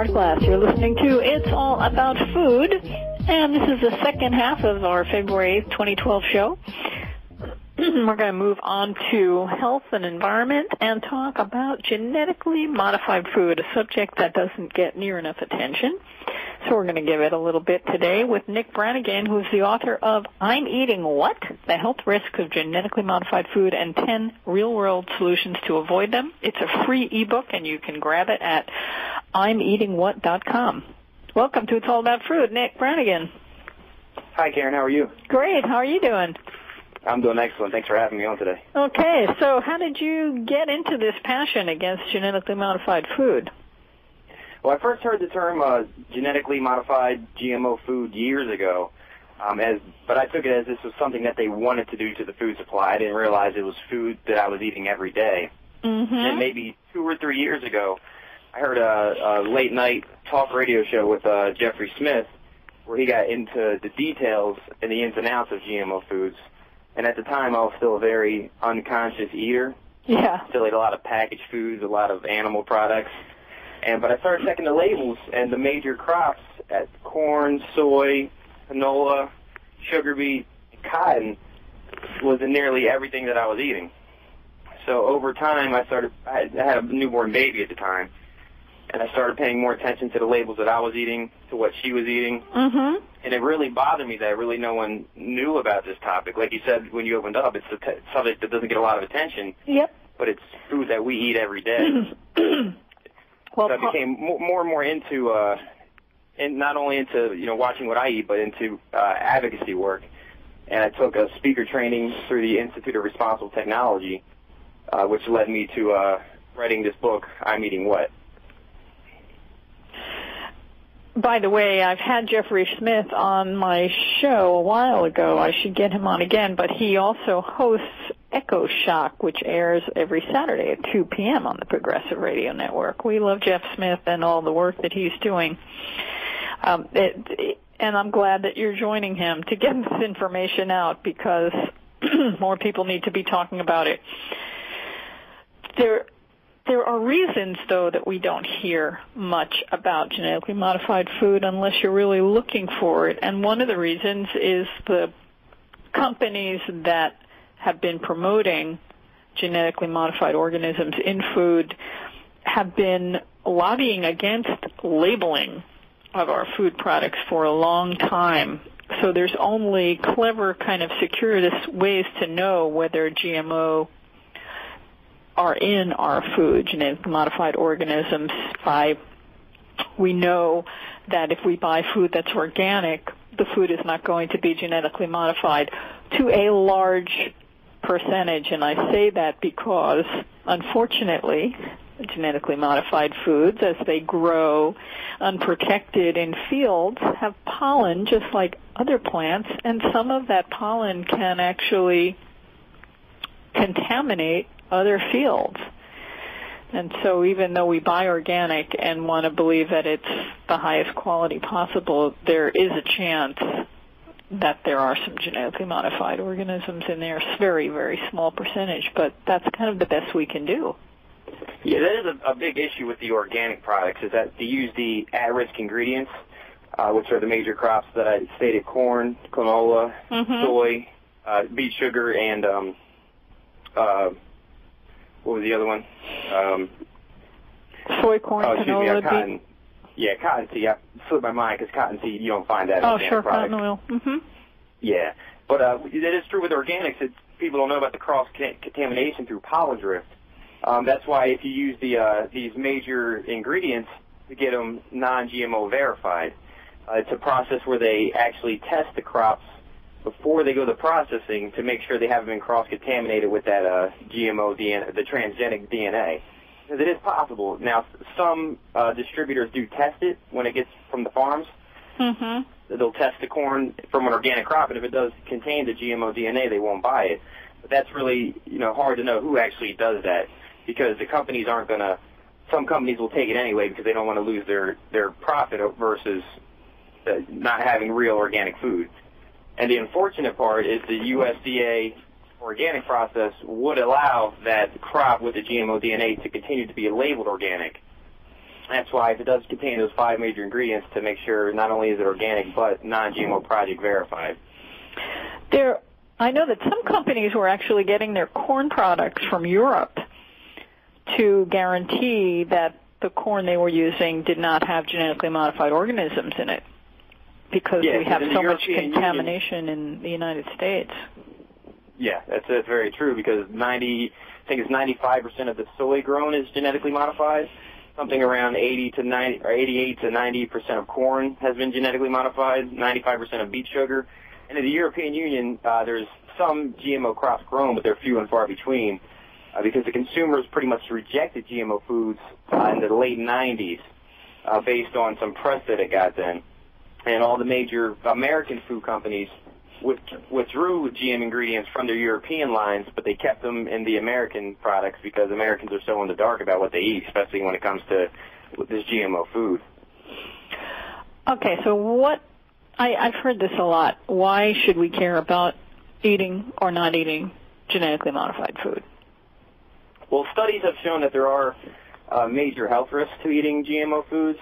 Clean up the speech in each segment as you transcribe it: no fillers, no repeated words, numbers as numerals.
Hartglass. You're listening to It's All About Food, and this is the second half of our February 8th, 2012 show. We're going to move on to health and environment and talk about genetically modified food, a subject that doesn't get near enough attention. So we're going to give it a little bit today with Nick Brannigan, who's the author of I'm Eating What? The Health Risks of Genetically Modified Food and 10 Real-World Solutions to Avoid Them. It's a free ebook, and you can grab it at I'mEatingWhat.com. Welcome to It's All About Food, Nick Brannigan. Hi, Caryn. How are you? Great. How are you doing? I'm doing excellent. Thanks for having me on today. Okay. So how did you get into this passion against genetically modified food? Well, I first heard the term genetically modified GMO food years ago, but I took it as this was something that they wanted to do to the food supply. I didn't realize it was food that I was eating every day. Mm-hmm. And maybe 2 or 3 years ago, I heard a late-night talk radio show with Jeffrey Smith where he got into the details and the ins and outs of GMO foods. And at the time, I was still a very unconscious eater. Yeah. Still ate a lot of packaged foods, a lot of animal products. But I started checking the labels, and the major crops at corn, soy, canola, sugar beet, and cotton was in nearly everything that I was eating. So over time, I had a newborn baby at the time, and I started paying more attention to the labels that I was eating, to what she was eating. Mm-hmm. And it really bothered me that really no one knew about this topic. Like you said when you opened up, it's a subject that doesn't get a lot of attention. Yep. But it's food that we eat every day. Well, so I became more and more into, and not only into watching what I eat, but into advocacy work. And I took a speaker training through the Institute of Responsible Technology, which led me to writing this book, I'm Eating What? By the way, I've had Jeffrey Smith on my show a while ago. I should get him on again, but he also hosts Echo Shock, which airs every Saturday at 2 p.m. on the Progressive Radio Network. We love Jeff Smith and all the work that he's doing. And I'm glad that you're joining him to get this information out because more people need to be talking about it. There are reasons, though, that we don't hear much about genetically modified food unless you're really looking for it. And one of the reasons is the companies that have been promoting genetically modified organisms in food have been lobbying against labeling of our food products for a long time. So there's only clever kind of circuitous ways to know whether GMO are in our food, genetically modified organisms. We know that if we buy food that's organic, the food is not going to be genetically modified to a large percentage. And I say that because, unfortunately, genetically modified foods, as they grow unprotected in fields, have pollen just like other plants, and some of that pollen can actually contaminate other fields. And so even though we buy organic and want to believe that it's the highest quality possible, there is a chance that there are some genetically modified organisms in there. It's a very, very small percentage, but that's kind of the best we can do. Yeah, that is a big issue with the organic products, is that they use the at-risk ingredients, which are the major crops that I stated: corn, canola, soy, beet sugar, and what was the other one? Soy, corn, canola, cotton. beet. Yeah, cottonseed. I slipped my mind because cottonseed, you don't find that in organic products. Cotton oil. Mm-hmm. Yeah, but that is true with organics. People don't know about the cross-contamination through pollen drift. That's why if you use these major ingredients to get them non-GMO verified, it's a process where they actually test the crops before they go to processing to make sure they haven't been cross-contaminated with that GMO DNA, the transgenic DNA. Because it is possible. Now, some distributors do test it when it gets from the farms. Mm-hmm. They'll test the corn from an organic crop, and if it does contain the GMO DNA, they won't buy it. But that's really, hard to know who actually does that, because the companies aren't going to. Some companies will take it anyway because they don't want to lose their profit versus not having real organic food. And the unfortunate part is the USDA organic process would allow that crop with the GMO DNA to continue to be labeled organic. That's why if it does contain those 5 major ingredients, to make sure not only is it organic but non-GMO project verified. I know that some companies were actually getting their corn products from Europe to guarantee that the corn they were using did not have genetically modified organisms in it, because we have so much contamination in the United States. Yeah, that's very true, because I think it's 95% of the soy grown is genetically modified. Something around 88 to 90% of corn has been genetically modified, 95% of beet sugar. And in the European Union, there's some GMO crops grown, but they're few and far between, because the consumers pretty much rejected GMO foods in the late 90s based on some press that it got then. And all the major American food companies withdrew GM ingredients from their European lines, but they kept them in the American products because Americans are so in the dark about what they eat, especially when it comes to this GMO food. Okay, so I've heard this a lot. Why should we care about eating or not eating genetically modified food? Well, studies have shown that there are major health risks to eating GMO foods.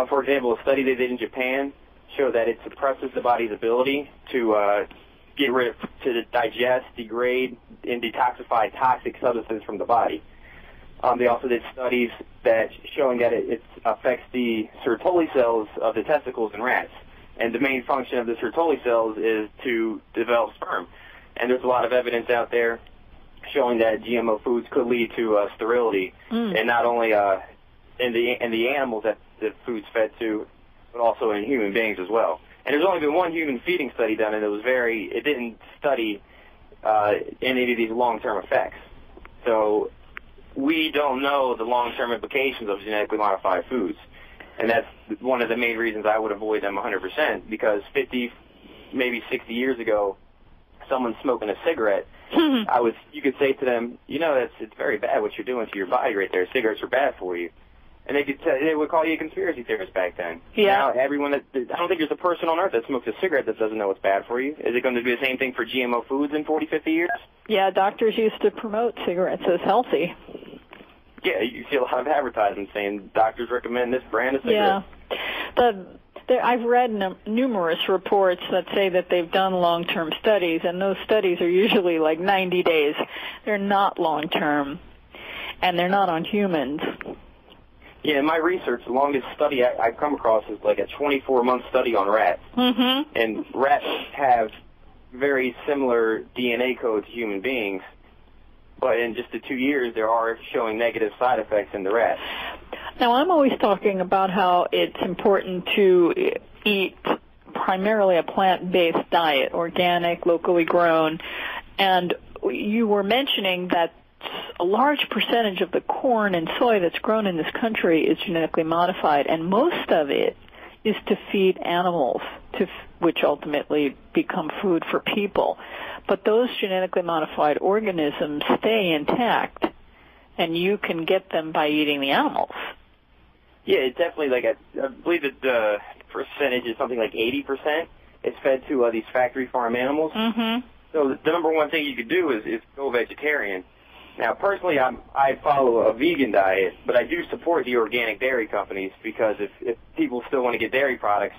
For example, a study they did in Japan showed that it suppresses the body's ability to digest, degrade, and detoxify toxic substances from the body. They also did studies that showing that it affects the Sertoli cells of the testicles in rats. And the main function of the Sertoli cells is to develop sperm. And there's a lot of evidence out there showing that GMO foods could lead to sterility, and not only in the animals that the food's fed to, but also in human beings as well. And there's only been one human feeding study done, and it didn't study any of these long-term effects. So we don't know the long-term implications of genetically modified foods. And that's one of the main reasons I would avoid them 100%, because 50, maybe 60 years ago, someone smoking a cigarette, you could say to them, it's very bad what you're doing to your body right there. Cigarettes are bad for you. And they would call you a conspiracy theorist back then. Yeah. Now, I don't think there's a person on earth that smokes a cigarette that doesn't know it's bad for you. Is it going to be the same thing for GMO foods in 40, 50 years? Yeah, doctors used to promote cigarettes as healthy. Yeah, you see a lot of advertisements saying doctors recommend this brand of cigarettes. Yeah. I've read numerous reports that say that they've done long-term studies, and those studies are usually like 90 days. They're not long-term, and they're not on humans. Yeah, in my research, the longest study I've come across is like a 24-month study on rats. Mm-hmm. And rats have very similar DNA code to human beings, but in just the 2 years, there are showing negative side effects in the rats. Now, I'm always talking about how it's important to eat primarily a plant-based diet, organic, locally grown, and you were mentioning that a large percentage of the corn and soy that's grown in this country is genetically modified, and most of it is to feed animals, which ultimately become food for people. But those genetically modified organisms stay intact, and you can get them by eating the animals. Yeah, it's definitely I believe that the percentage is something like 80% is fed to these factory farm animals. Mm-hmm. So the number one thing you could do is go vegetarian. Now, personally, I follow a vegan diet, but I do support the organic dairy companies, because if people still want to get dairy products,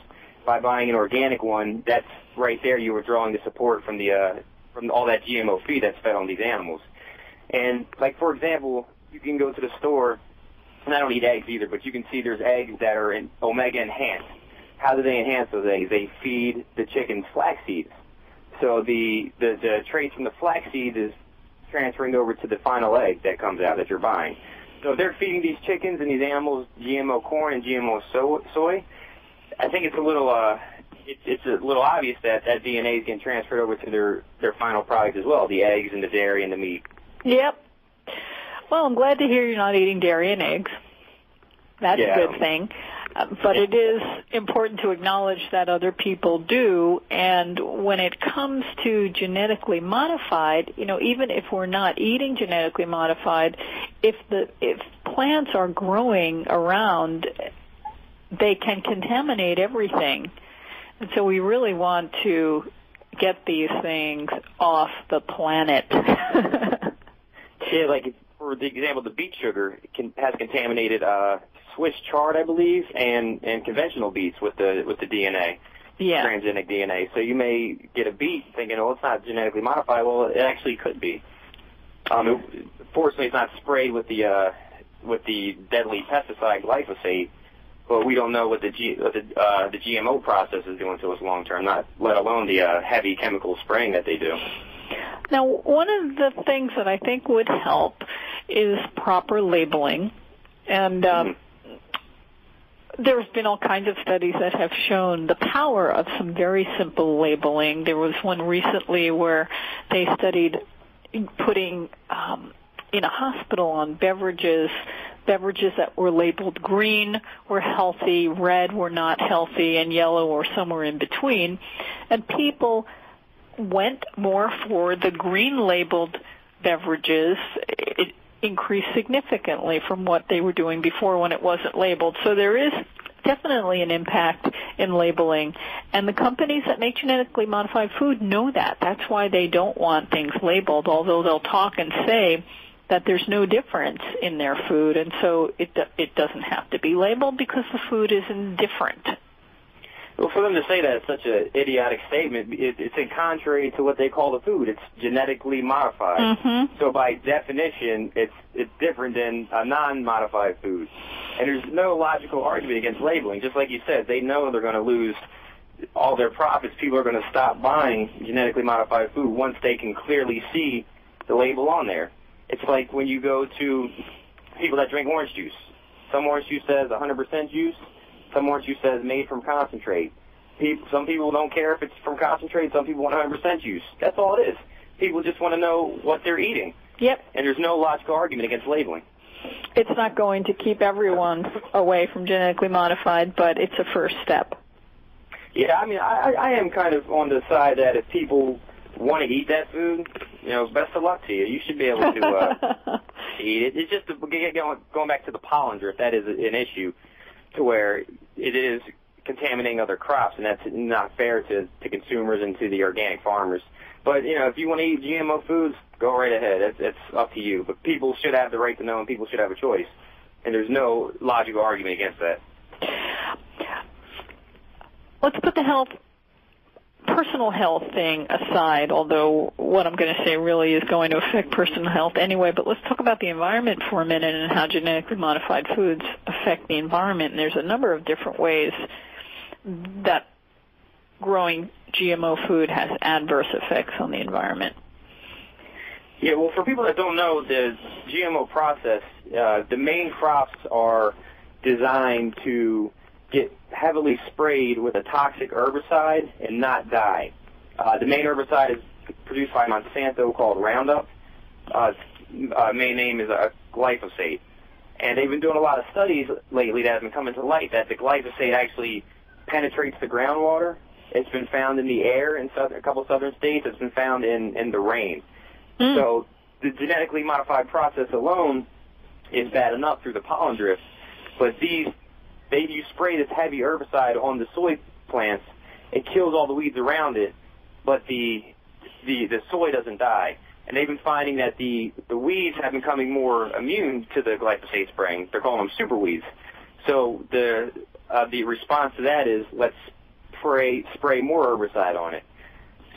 by buying an organic one, that's right there you were drawing the support from all that GMO feed that's fed on these animals. And, for example, you can go to the store, and I don't eat eggs either, but you can see there's eggs that are omega enhanced. How do they enhance those eggs? They feed the chickens flax seeds. So the trace from the flax seed is transferring over to the final egg that comes out that you're buying. So if they're feeding these chickens and these animals GMO corn and GMO soy, I think it's a little obvious that DNA is getting transferred over to their final product as well, the eggs and the dairy and the meat. Yep. Well, I'm glad to hear you're not eating dairy and eggs. That's a good thing. But it is important to acknowledge that other people do. And when it comes to genetically modified, even if we're not eating genetically modified, if plants are growing around, they can contaminate everything. And so we really want to get these things off the planet. Yeah, for the example, the beet sugar has contaminated Swiss chard, I believe, and conventional beets with the DNA, transgenic DNA. So you may get a beet thinking, oh, it's not genetically modified. Well, it actually could be. Fortunately, it's not sprayed with the deadly pesticide glyphosate, but we don't know what the GMO process is doing to us long term, not let alone the heavy chemical spraying that they do. Now, one of the things that I think would help is proper labeling, and there's been all kinds of studies that have shown the power of some very simple labeling. There was one recently where they studied putting in a hospital on beverages that were labeled green were healthy, red were not healthy, and yellow or somewhere in between, and people went more for the green labeled beverages. It increased significantly from what they were doing before when it wasn't labeled. So there is definitely an impact in labeling, and the companies that make genetically modified food know that. That's why they don't want things labeled, although they'll talk and say that there's no difference in their food, and so it doesn't have to be labeled because the food isn't different. Well, for them to say that it's such an idiotic statement, it's in contrary to what they call the food. It's genetically modified. Mm-hmm. So by definition, it's different than a non-modified food. And there's no logical argument against labeling. Just like you said, they know they're going to lose all their profits. People are going to stop buying genetically modified food once they can clearly see the label on there. It's like when you go to people that drink orange juice. Some orange juice says 100% juice. Some orange juice says made from concentrate. Some people don't care if it's from concentrate. Some people want 100% juice. That's all it is. People just want to know what they're eating. Yep. And there's no logical argument against labeling. It's not going to keep everyone away from genetically modified, but it's a first step. Yeah, I mean, I am kind of on the side that if people want to eat that food, best of luck to you. You should be able to eat it. It's just going back to the pollen drift. That is an issue, to where it is contaminating other crops, and that's not fair to consumers and to the organic farmers. But, if you want to eat GMO foods, go right ahead. It's up to you. But people should have the right to know, and people should have a choice. And there's no logical argument against that. Let's put the personal health thing aside, although what I'm going to say really is going to affect personal health anyway, but let's talk about the environment for a minute and how genetically modified foods affect the environment. And there's a number of different ways that growing GMO food has adverse effects on the environment. Yeah, well, for people that don't know the GMO process, the main crops are designed to get heavily sprayed with a toxic herbicide and not die. The main herbicide is produced by Monsanto called Roundup. Its main name is glyphosate. And they've been doing a lot of studies lately that have been coming to light that the glyphosate actually penetrates the groundwater. It's been found in the air in a couple of southern states. It's been found in the rain. So the genetically modified process alone is bad enough through the pollen drift, but you spray this heavy herbicide on the soy plants, it kills all the weeds around it, but the soy doesn't die. And they've been finding that the weeds have been becoming more immune to the glyphosate spraying. They're calling them super weeds. So the response to that is let's spray more herbicide on it.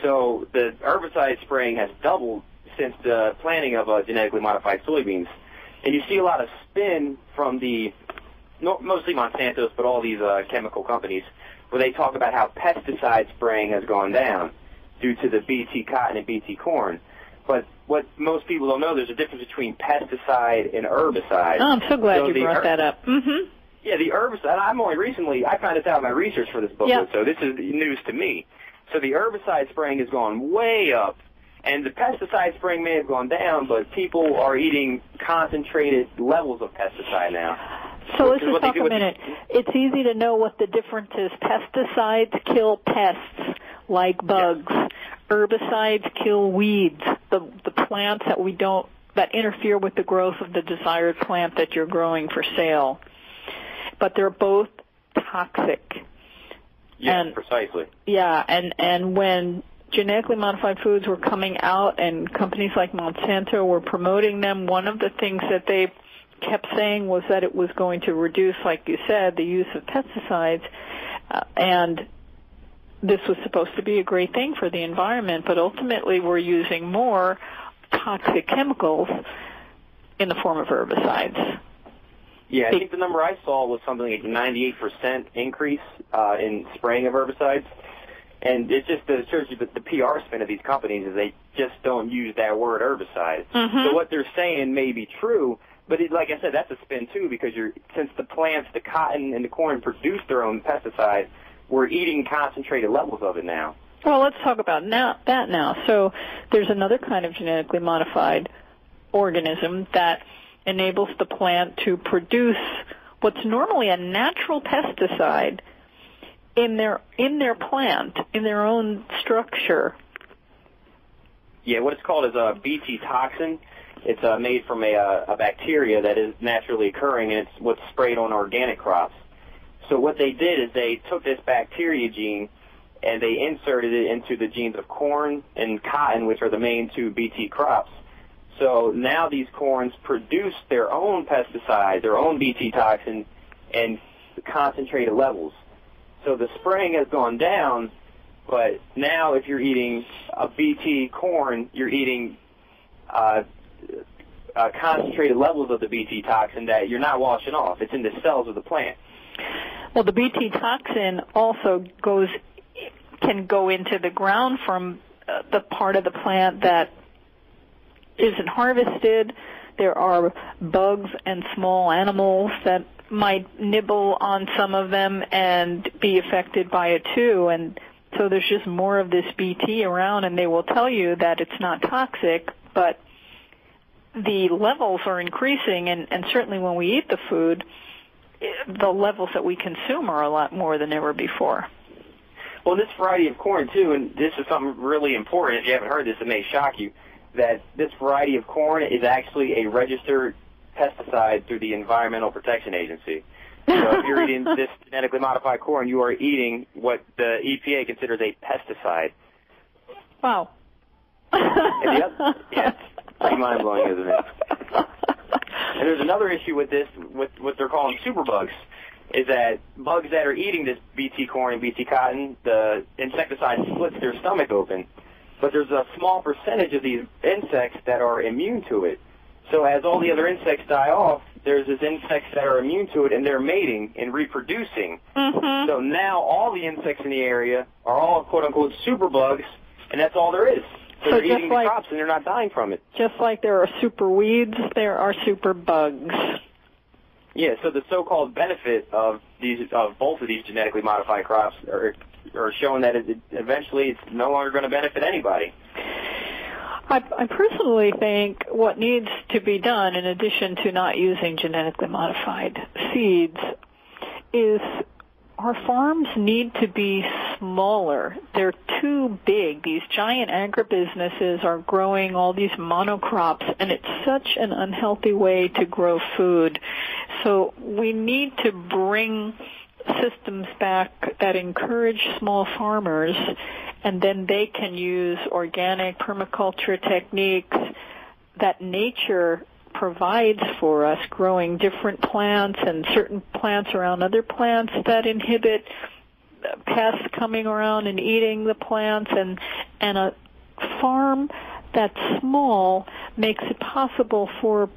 So the herbicide spraying has doubled since the planting of genetically modified soybeans. And you see a lot of spin from mostly Monsanto's, but all these chemical companies, where they talk about how pesticide spraying has gone down due to the BT cotton and BT corn. But what most people don't know, there's a difference between pesticide and herbicide. Oh, I'm so glad you brought that up. Mm-hmm. Yeah, the herbicide, I found this out in my research for this book, so this is news to me. So the herbicide spraying has gone way up, and the pesticide spraying may have gone down, but people are eating concentrated levels of pesticide now. So let's just talk a minute. It's easy to know what the difference is. Pesticides kill pests like bugs. Yes. Herbicides kill weeds, the plants that interfere with the growth of the desired plant that you're growing for sale. But they're both toxic. Yes, precisely. Yeah, and when genetically modified foods were coming out and companies like Monsanto were promoting them, one of the things that they kept saying was that it was going to reduce, like you said, the use of pesticides, and this was supposed to be a great thing for the environment, but ultimately we're using more toxic chemicals in the form of herbicides. Yeah, I think the number I saw was something like 98% increase in spraying of herbicides. And it just shows you that the PR spin of these companies is they just don't use that word herbicide. So what they're saying may be true, but like I said, that's a spin too, because since the plants, the cotton and the corn produce their own pesticide, we're eating concentrated levels of it now. Well, let's talk about that now. So there's another kind of genetically modified organism that enables the plant to produce what's normally a natural pesticide in their plant, in their own structure. Yeah, what it's called is a Bt toxin. It's made from a bacteria that is naturally occurring, and it's what's sprayed on organic crops. So what they did is they took this bacteria gene and they inserted it into the genes of corn and cotton, which are the main two Bt crops. So now these corns produce their own pesticide, their own Bt toxin, and concentrated levels. So the spraying has gone down, but now if you're eating a Bt corn, you're eating concentrated levels of the Bt toxin that you're not washing off. It's in the cells of the plant. Well, the Bt toxin also can go into the ground from the part of the plant that isn't harvested. There are bugs and small animals that might nibble on some of them and be affected by it too. And so there's just more of this Bt around, and they will tell you that it's not toxic, but the levels are increasing, and certainly when we eat the food, the levels that we consume are a lot more than ever before. Well, this variety of corn, too, and this is something really important. If you haven't heard this, it may shock you, that this variety of corn is actually a registered pesticide through the Environmental Protection Agency. So if you're eating this genetically modified corn, you are eating what the EPA considers a pesticide. Wow. Yeah, it's pretty mind-blowing, isn't it? And there's another issue with this, with what they're calling superbugs, is that bugs that are eating this Bt corn and Bt cotton, the insecticide splits their stomach open. But there's a small percentage of these insects that are immune to it. So as all the other insects die off, there's these insects that are immune to it, and they're mating and reproducing. So now all the insects in the area are all, quote-unquote, superbugs, and that's all there is. So they're eating the crops, and they're not dying from it. Just like there are super weeds, there are super bugs. Yeah, so the so-called benefit of both of these genetically modified crops are showing that eventually it's no longer going to benefit anybody. I personally think what needs to be done, in addition to not using genetically modified seeds, is our farms need to be smaller. They're too big. These giant agribusinesses are growing all these monocrops, and it's such an unhealthy way to grow food. So we need to bring systems back that encourage small farmers, and then they can use organic permaculture techniques that nature provides for us, growing different plants and certain plants around other plants that inhibit pests coming around and eating the plants, and a farm that's small makes it possible for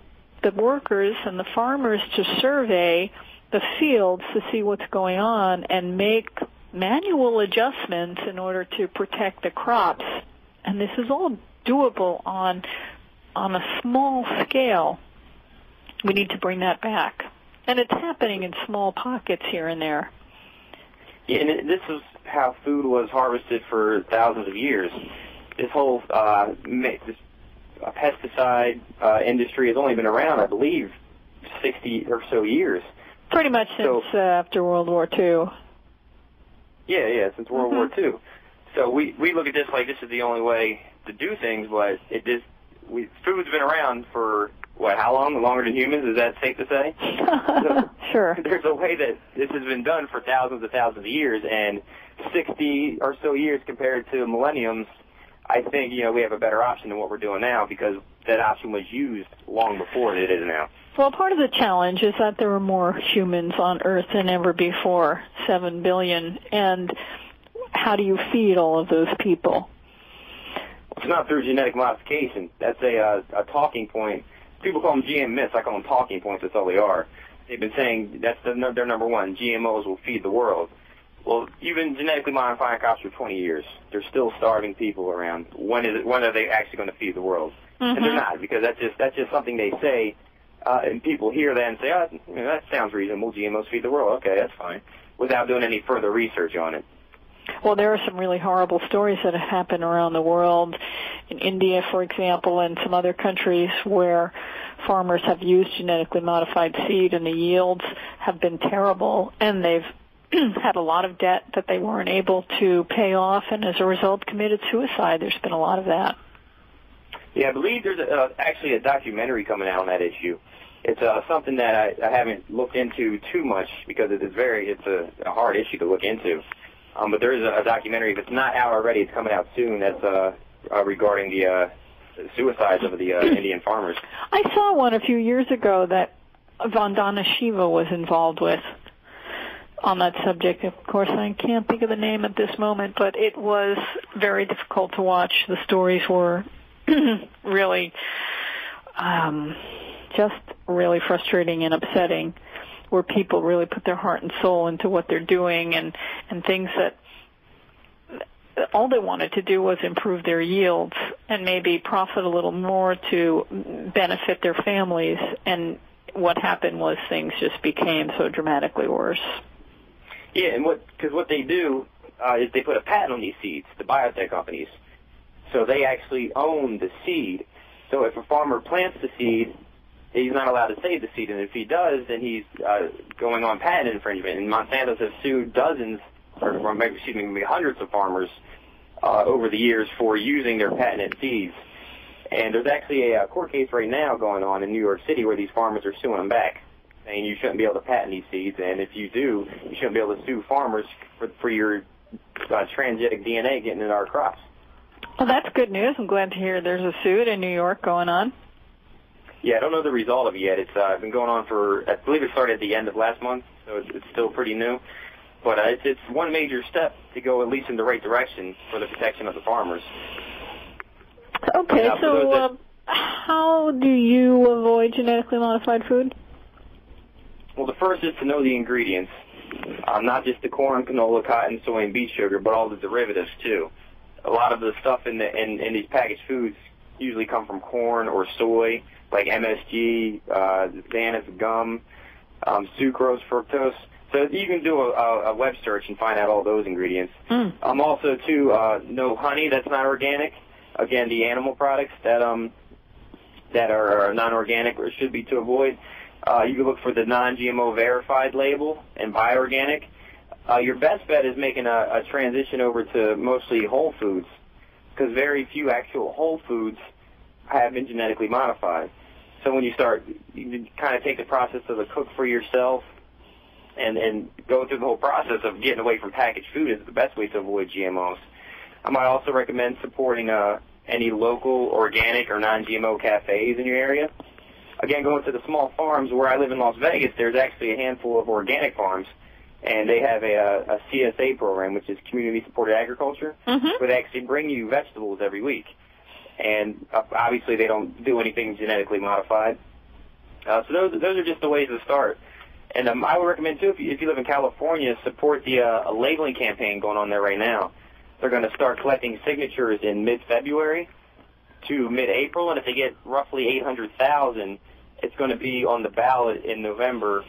the workers and the farmers to survey the fields to see what's going on and make manual adjustments in order to protect the crops. And this is all doable on a small scale. We need to bring that back. And it's happening in small pockets here and there. Yeah, and this is how food was harvested for thousands of years. This whole pesticide industry has only been around, I believe, 60 or so years. Pretty much since after World War II. Yeah, since World War II. So we look at this like this is the only way to do things, but food's been around for, how long? Longer than humans? Is that safe to say? Sure. There's a way that this has been done for thousands of years, and 60 or so years compared to millenniums, I think, we have a better option than what we're doing now, because that option was used long before it is now. Well, part of the challenge is that there are more humans on Earth than ever before, 7 billion, and how do you feed all of those people? It's not through genetic modification. That's a talking point. People call them GM myths. I call them talking points. That's all they are. They've been saying that's their number one. GMOs will feed the world. Well, you've been genetically modifying crops for 20 years. They're still starving people around. When are they actually going to feed the world? Mm-hmm. And they're not, because that's just something they say, and people hear that and say, oh, that sounds reasonable. GMOs feed the world. Okay, that's fine, without doing any further research on it. Well, there are some really horrible stories that have happened around the world, in India, for example, and some other countries where farmers have used genetically modified seed and the yields have been terrible, and they've had a lot of debt that they weren't able to pay off, and as a result committed suicide. There's been a lot of that. Yeah, I believe there's actually a documentary coming out on that issue. It's something that I haven't looked into too much because it's a hard issue to look into. But there is a documentary. If it's not out already, it's coming out soon. That's regarding the suicides of the Indian farmers. I saw one a few years ago that Vandana Shiva was involved with on that subject. Of course, I can't think of the name at this moment, but it was very difficult to watch. The stories were really just really frustrating and upsetting, where people really put their heart and soul into what they're doing and things that all they wanted to do was improve their yields and maybe profit a little more to benefit their families. And what happened was things just became so dramatically worse. Yeah, and because what they do is they put a patent on these seeds, the biotech companies. So they actually own the seed. So if a farmer plants the seed, he's not allowed to save the seed, and if he does, then he's going on patent infringement. And Monsanto has sued maybe hundreds of farmers over the years for using their patented seeds. And there's actually a court case right now going on in New York City where these farmers are suing them back, saying you shouldn't be able to patent these seeds, and if you do, you shouldn't be able to sue farmers for your transgenic DNA getting in our crops. Well, that's good news. I'm glad to hear there's a suit in New York going on. Yeah, I don't know the result of it yet. It's been going on I believe it started at the end of last month, so it's still pretty new. But it's one major step to go at least in the right direction for the protection of the farmers. Okay, so how do you avoid genetically modified food? Well, the first is to know the ingredients, not just the corn, canola, cotton, soy, and beet sugar, but all the derivatives too. A lot of the stuff in these packaged foods usually come from corn or soy, like MSG, xanthan gum, sucrose, fructose. So you can do a web search and find out all those ingredients. Also, too, no honey that's not organic. Again, the animal products that are non-organic or should be to avoid. You can look for the non-GMO verified label and buy organic. Your best bet is making a transition over to mostly whole foods, because very few actual whole foods have been genetically modified. So when you kind of take the process of the cook for yourself and go through the whole process of getting away from packaged food is the best way to avoid GMOs. I might also recommend supporting any local organic or non-GMO cafes in your area. Again, going to the small farms where I live in Las Vegas, there's actually a handful of organic farms, and they have a CSA program, which is Community Supported Agriculture, where they actually bring you vegetables every week. And obviously they don't do anything genetically modified. So those are just the ways to start. And I would recommend, too, if you live in California, support the labeling campaign going on there right now. They're going to start collecting signatures in mid-February to mid-April, and if they get roughly 800,000, it's going to be on the ballot in November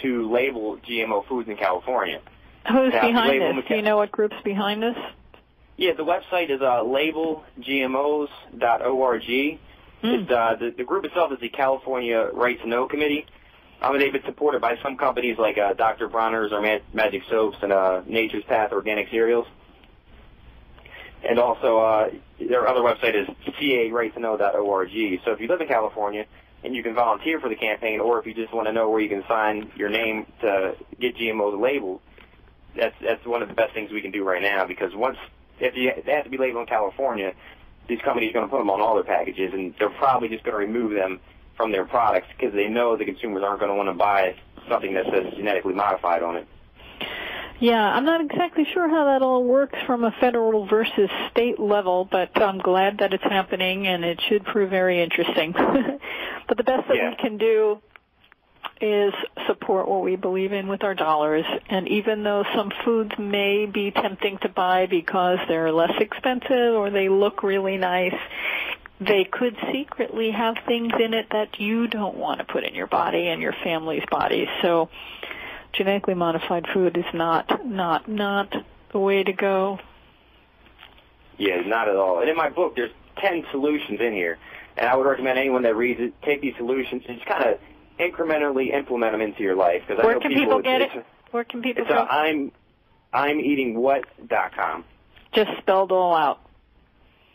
to label GMO foods in California. Who's behind this? Do you know what group's behind this? Yeah, the website is labelgmos.org. The group itself is the California Right to Know Committee. They've been supported by some companies like Dr. Bronner's or Magic Soaps and Nature's Path Organic Cereals. And also, their other website is carighttoKnow.org. So if you live in California and you can volunteer for the campaign, or if you just want to know where you can sign your name to get GMOs labeled, that's one of the best things we can do right now, because if they have to be labeled in California, these companies are going to put them on all their packages, and they're probably just going to remove them from their products because they know the consumers aren't going to want to buy something that says genetically modified on it. Yeah, I'm not exactly sure how that all works from a federal versus state level, but I'm glad that it's happening, and it should prove very interesting. But the best that we can do is support what we believe in with our dollars, and even though some foods may be tempting to buy because they're less expensive or they look really nice, they could secretly have things in it that you don't want to put in your body and your family's body. So genetically modified food is not the way to go. Yeah, not at all. And in my book, there's 10 solutions in here, and I would recommend anyone that reads it take these solutions and just kind of incrementally implement them into your life. Where can people get it? Where can people go? I'mEatingWhat.com. Just spelled all out.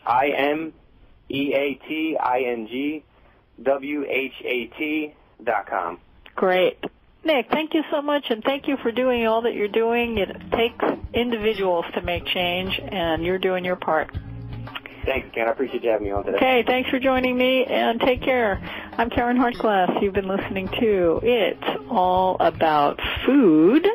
I'mEatingWhat.com. Great. Nick, thank you so much, and thank you for doing all that you're doing. It takes individuals to make change, and you're doing your part. Thanks, Ken. I appreciate you having me on today. Okay, thanks for joining me, and take care. I'm Caryn Hartglass. You've been listening to It's All About Food.